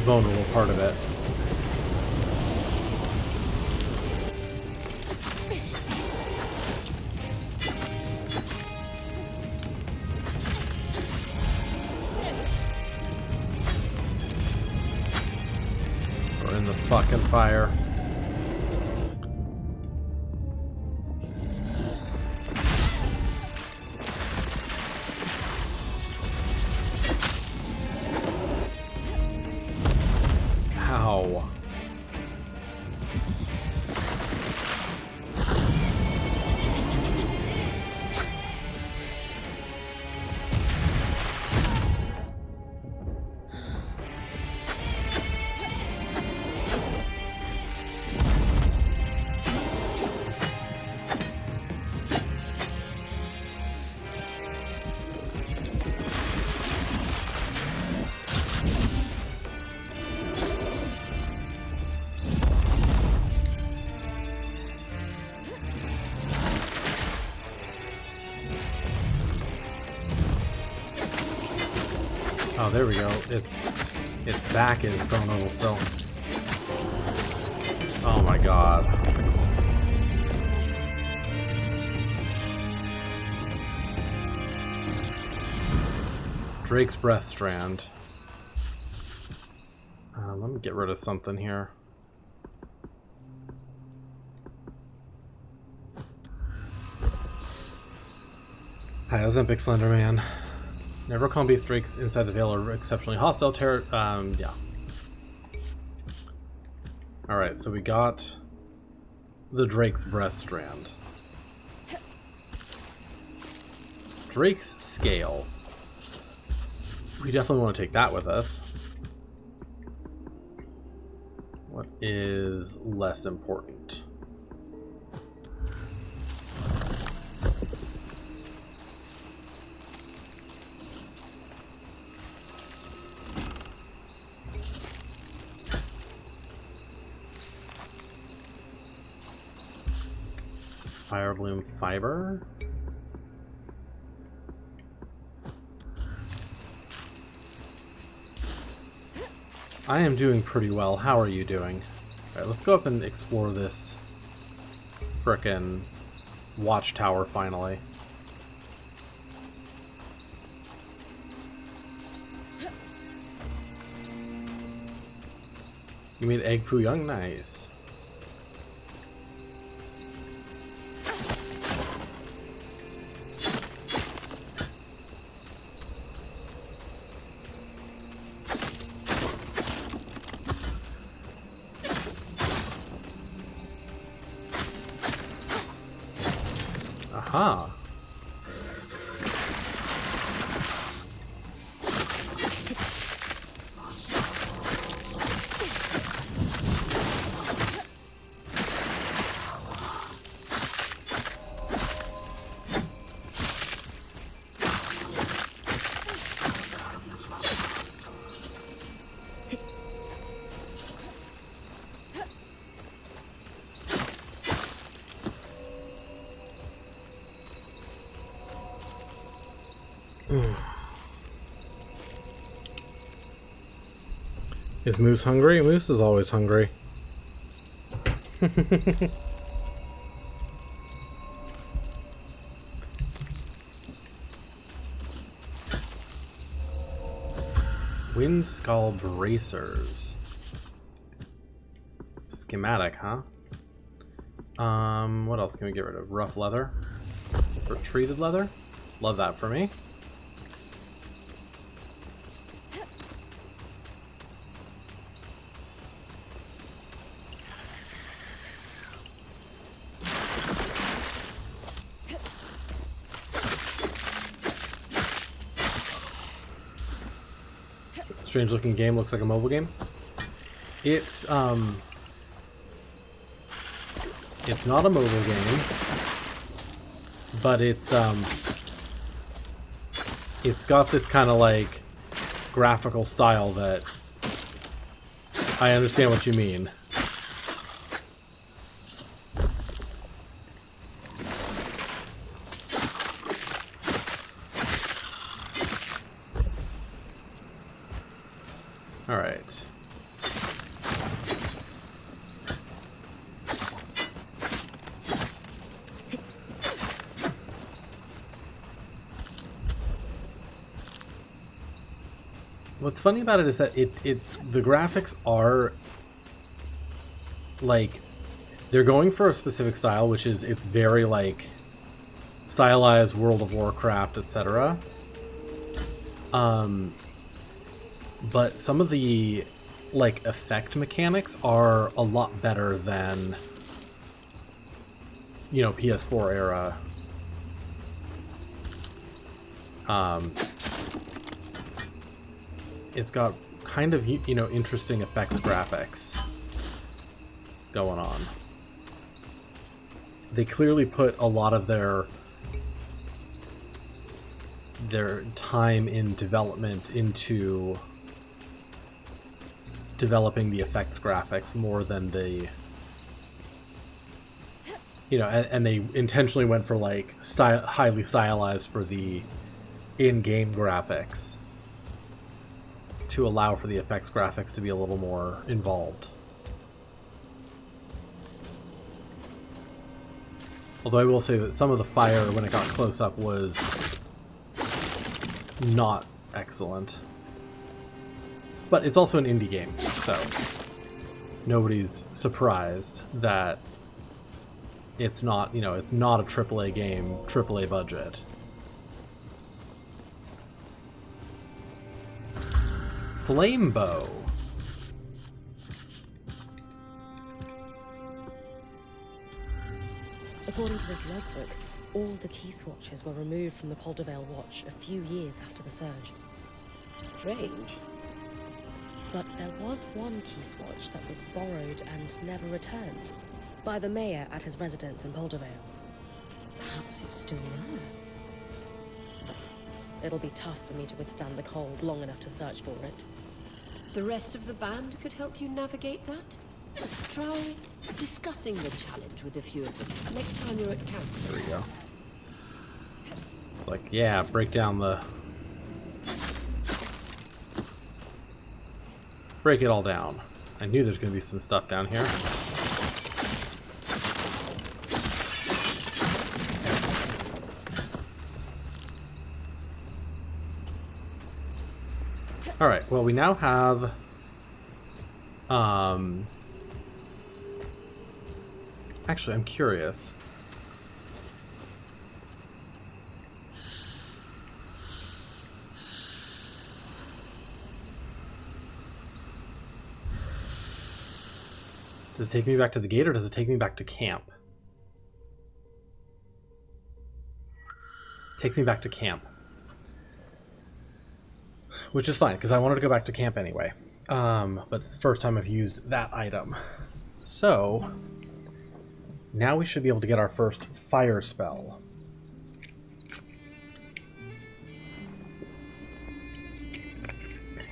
vulnerable part of it. In the fucking fire. Ow. Oh, there we go. Its back is stone over stone. Oh my god. Drake's Breath Strand. Let me get rid of something here. Hi, Ozempic Slenderman. Never calm beast drakes inside the veil are exceptionally hostile yeah. Alright, so we got the Drake's Breath Strand. Drake's Scale. We definitely want to take that with us. What is less important? Fire Bloom Fiber. I am doing pretty well. How are you doing? Alright, let's go up and explore this frickin' watchtower finally. You made Egg Foo Young? Nice. Aha. Is Moose hungry? Moose is always hungry. Wind Skull Bracers. Schematic, huh? What else can we get rid of? Rough leather? Or treated leather? Love that for me. Strange looking game, looks like a mobile game. It's not a mobile game, but it's got this kind of like graphical style that I understand what you mean. All right. What's funny about it is that it's the graphics are like they're going for a specific style, which is it's very like stylized World of Warcraft, etc. But some of the like effect mechanics are a lot better than, you know, PS4 era. It's got kind of, you know, interesting effects graphics going on. They clearly put a lot of their time in development into developing the effects graphics more than the, you know, and they intentionally went for like highly stylized for the in-game graphics. to allow for the effects graphics to be a little more involved. Although I will say that some of the fire, when it got close up, was not excellent. But it's also an indie game, so nobody's surprised that it's not, you know, it's not a AAA game, AAA budget. Flame bow. According to this logbook, all the key swatches were removed from the Poldervale Watch a few years after the surge. Strange. But there was one key swatch that was borrowed and never returned by the mayor at his residence in Poldervale. Perhaps it's still there. It'll be tough for me to withstand the cold long enough to search for it. The rest of the band could help you navigate that? Try discussing the challenge with a few of them next time you're at camp. There we go. It's like, yeah, break it all down. I knew there's going to be some stuff down here. Alright, well, we now have actually, I'm curious. Does it take me back to the gate, or does it take me back to camp? It takes me back to camp. Which is fine, because I wanted to go back to camp anyway. But it's the first time I've used that item. So, now we should be able to get our first fire spell.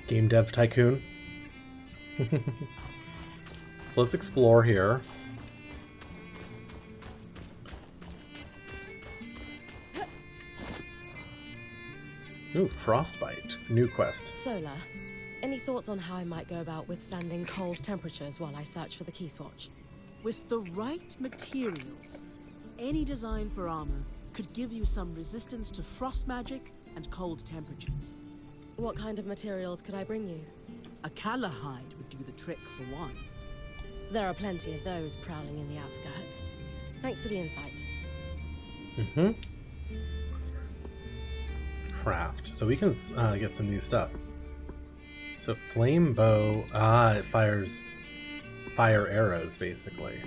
Game Dev Tycoon. So let's explore here. Ooh, Frostbite. New quest. Solar, any thoughts on how I might go about withstanding cold temperatures while I search for the key swatch? With the right materials, any design for armor could give you some resistance to frost magic and cold temperatures. What kind of materials could I bring you? A Kala hide would do the trick for one. There are plenty of those prowling in the outskirts. Thanks for the insight. Mm-hmm. Craft. So we can get some new stuff. So flame bow. It fires fire arrows, basically.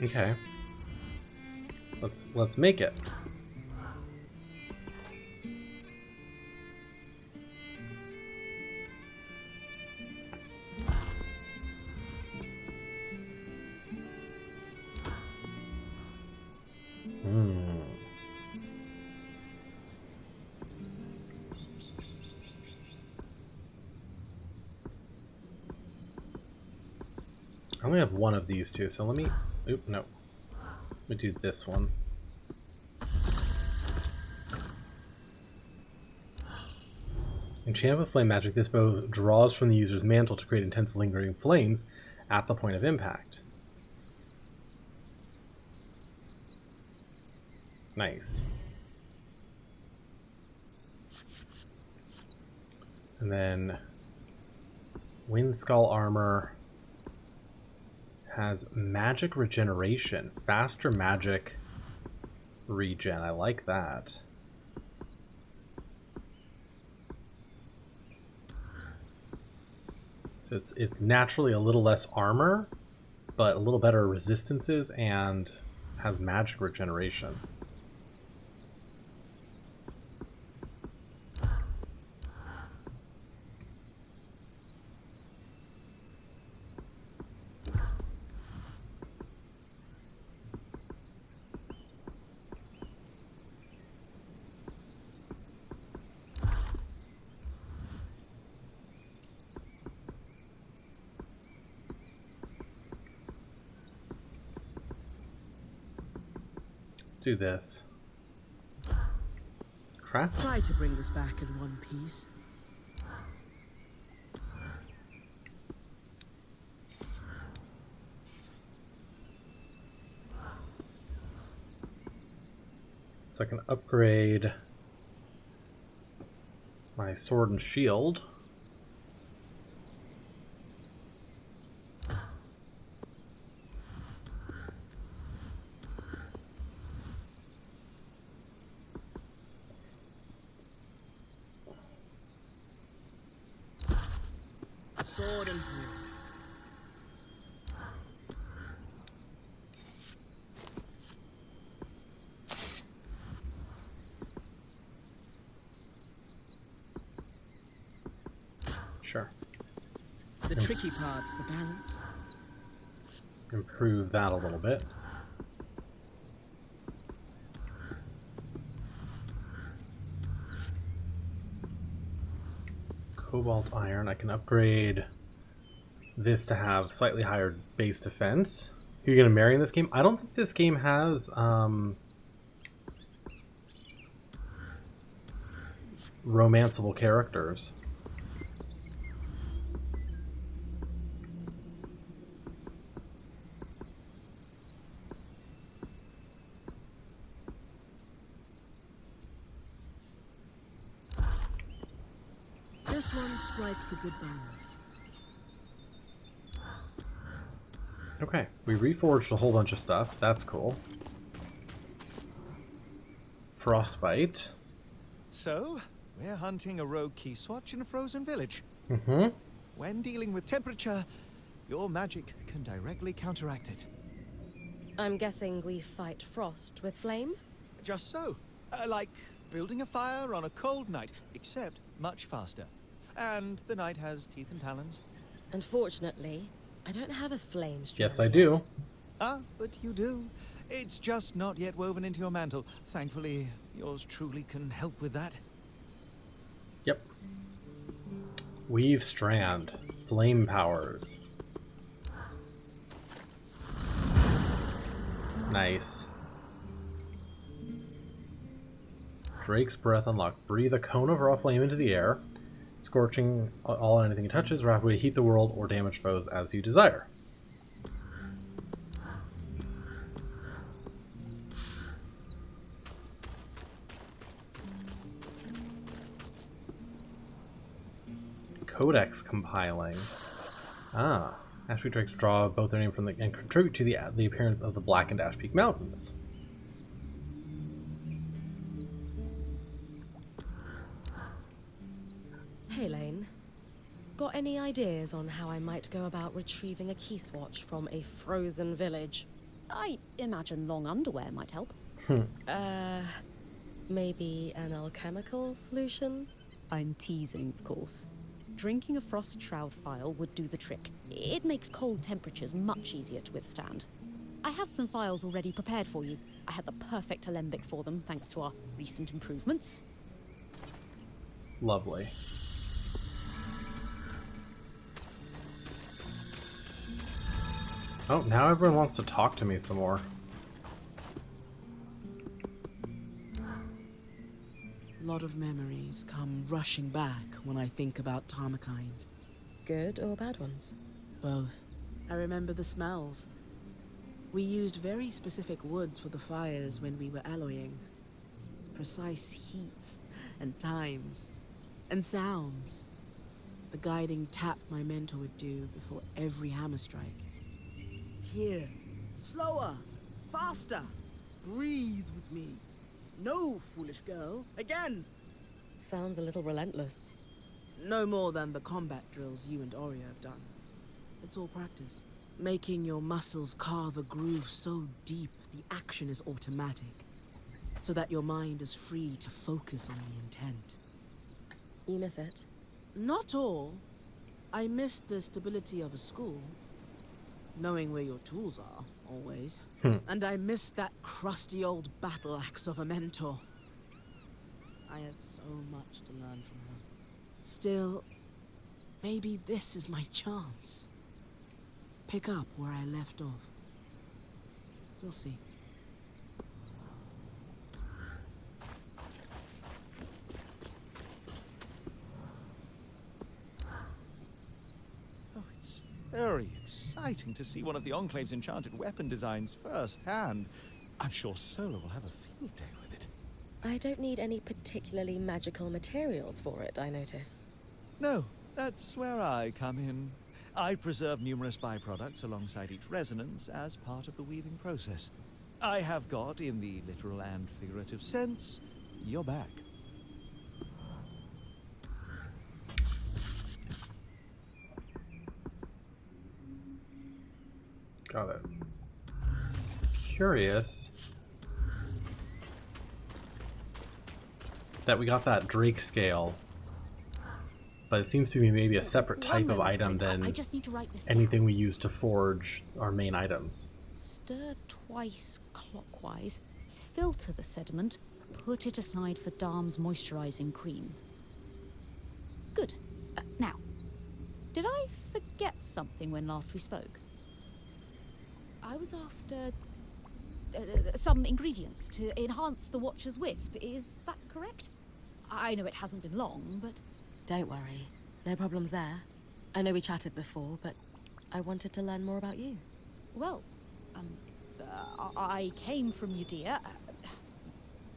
Okay. Let's make it. I only have one of these two, so let me... Oop, no. Let me do this one. Enchanted with flame magic, this bow draws from the user's mantle to create intense lingering flames at the point of impact. Nice. And then Wind Skull armor has magic regeneration, faster magic regen. I like that. So it's naturally a little less armor, but a little better resistances and has magic regeneration. Do this. Crap. Try to bring this back in one piece. So I can upgrade my sword and shield. Sword and board. Sure. The tricky part's the balance. Improve that a little bit. Cobalt iron. I can upgrade this to have slightly higher base defense. Who are you going to marry in this game? I don't think this game has romanceable characters. This one strikes a good balance. Okay, we reforged a whole bunch of stuff. That's cool. Frostbite. So, we're hunting a rogue key swatch in a frozen village. Mm-hmm. When dealing with temperature, your magic can directly counteract it. I'm guessing we fight frost with flame? Just so. Like building a fire on a cold night, except much faster. And the night has teeth and talons. Unfortunately, I don't have a flame strand Yes, I yet. do. Ah, but you do. It's just not yet woven into your mantle. Thankfully, yours truly can help with that. Yep. Weave strand. Flame powers. Nice. Drake's breath unlocked. Breathe a cone of raw flame into the air, scorching all and anything it touches, rapidly heat the world or damage foes as you desire. Codex compiling. Ah. Ashpeak drakes draw both their name from and contribute to the appearance of the blackened Ashpeak Mountains. Hey, Lane. Got any ideas on how I might go about retrieving a key swatch from a frozen village? I imagine long underwear might help. Maybe an alchemical solution? I'm teasing, of course. Drinking a frost shroud phial would do the trick. It makes cold temperatures much easier to withstand. I have some phials already prepared for you. I had the perfect alembic for them thanks to our recent improvements. Lovely. Oh, now everyone wants to talk to me some more. A lot of memories come rushing back when I think about Tarmakind. Good or bad ones? Both. I remember the smells. We used very specific woods for the fires when we were alloying. Precise heats and times and sounds. The guiding tap my mentor would do before every hammer strike. Here, slower, faster, breathe with me. No, foolish girl, again! Sounds a little relentless. No more than the combat drills you and Oria have done. It's all practice. Making your muscles carve a groove so deep the action is automatic, so that your mind is free to focus on the intent. You miss it? Not all. I missed the stability of a school. Knowing where your tools are, always. And I missed that crusty old battle axe of a mentor. I had so much to learn from her. Still, maybe this is my chance. Pick up where I left off. We'll see. very exciting to see one of the Enclave's enchanted weapon designs firsthand. I'm sure Sola will have a field day with it. I don't need any particularly magical materials for it, I notice. No, that's where I come in. I preserve numerous byproducts alongside each resonance as part of the weaving process. I have got, in the literal and figurative sense, your back. Got it. Curious that we got that Drake scale, but it seems to be maybe a separate type of item than I just need to write this down. anything we use to forge our main items. Stir twice clockwise, filter the sediment, put it aside for Darm's moisturizing cream. Good. Now, did I forget something when last we spoke? I was after some ingredients to enhance the Watcher's Wisp. Is that correct? I know it hasn't been long, but... Don't worry. No problems there. I know we chatted before, but I wanted to learn more about you. Well, I came from Judea.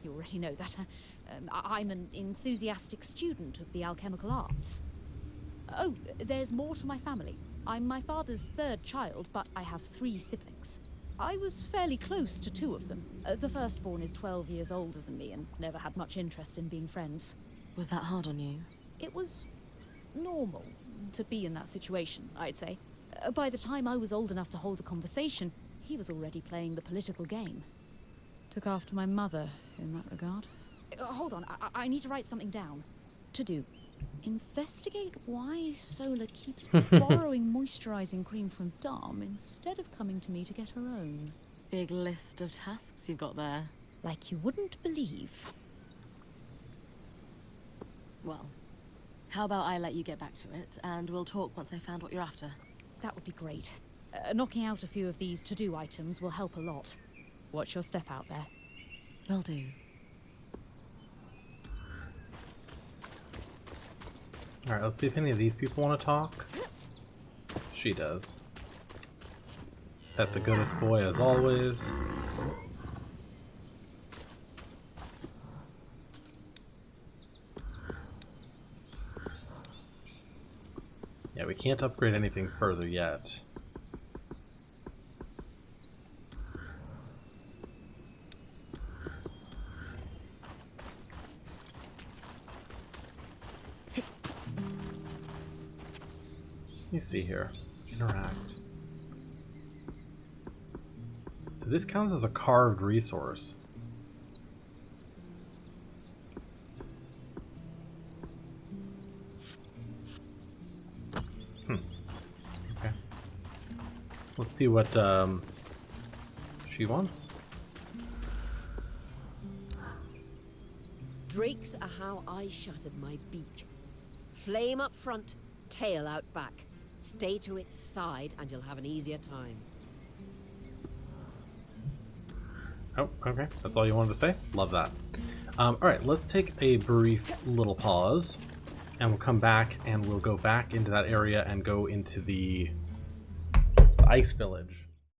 You already know that. I'm an enthusiastic student of the alchemical arts. Oh, there's more to my family. I'm my father's third child, but I have 3 siblings. I was fairly close to 2 of them. The firstborn is 12 years older than me and never had much interest in being friends. Was that hard on you? It was normal to be in that situation, I'd say. By the time I was old enough to hold a conversation, he was already playing the political game. Took after my mother in that regard. Hold on, I need to write something down. To do. Investigate why Sola keeps borrowing moisturizing cream from Darm instead of coming to me to get her own. Big list of tasks you've got there. Like you wouldn't believe. Well, how about I let you get back to it, and we'll talk once I found what you're after. That would be great. Knocking out a few of these to-do items will help a lot. Watch your step out there. Will do. Alright, let's see if any of these people want to talk. She does. Pet the goodest boy as always. Yeah, we can't upgrade anything further yet. Let me see here. Interact. So this counts as a carved resource. Okay. Let's see what she wants. Drakes are how I shattered my beak. Flame up front, tail out back. Stay to its side and you'll have an easier time. Oh, okay. That's all you wanted to say? Love that. Alright, let's take a brief little pause, and we'll come back and we'll go back into that area and go into the ice village.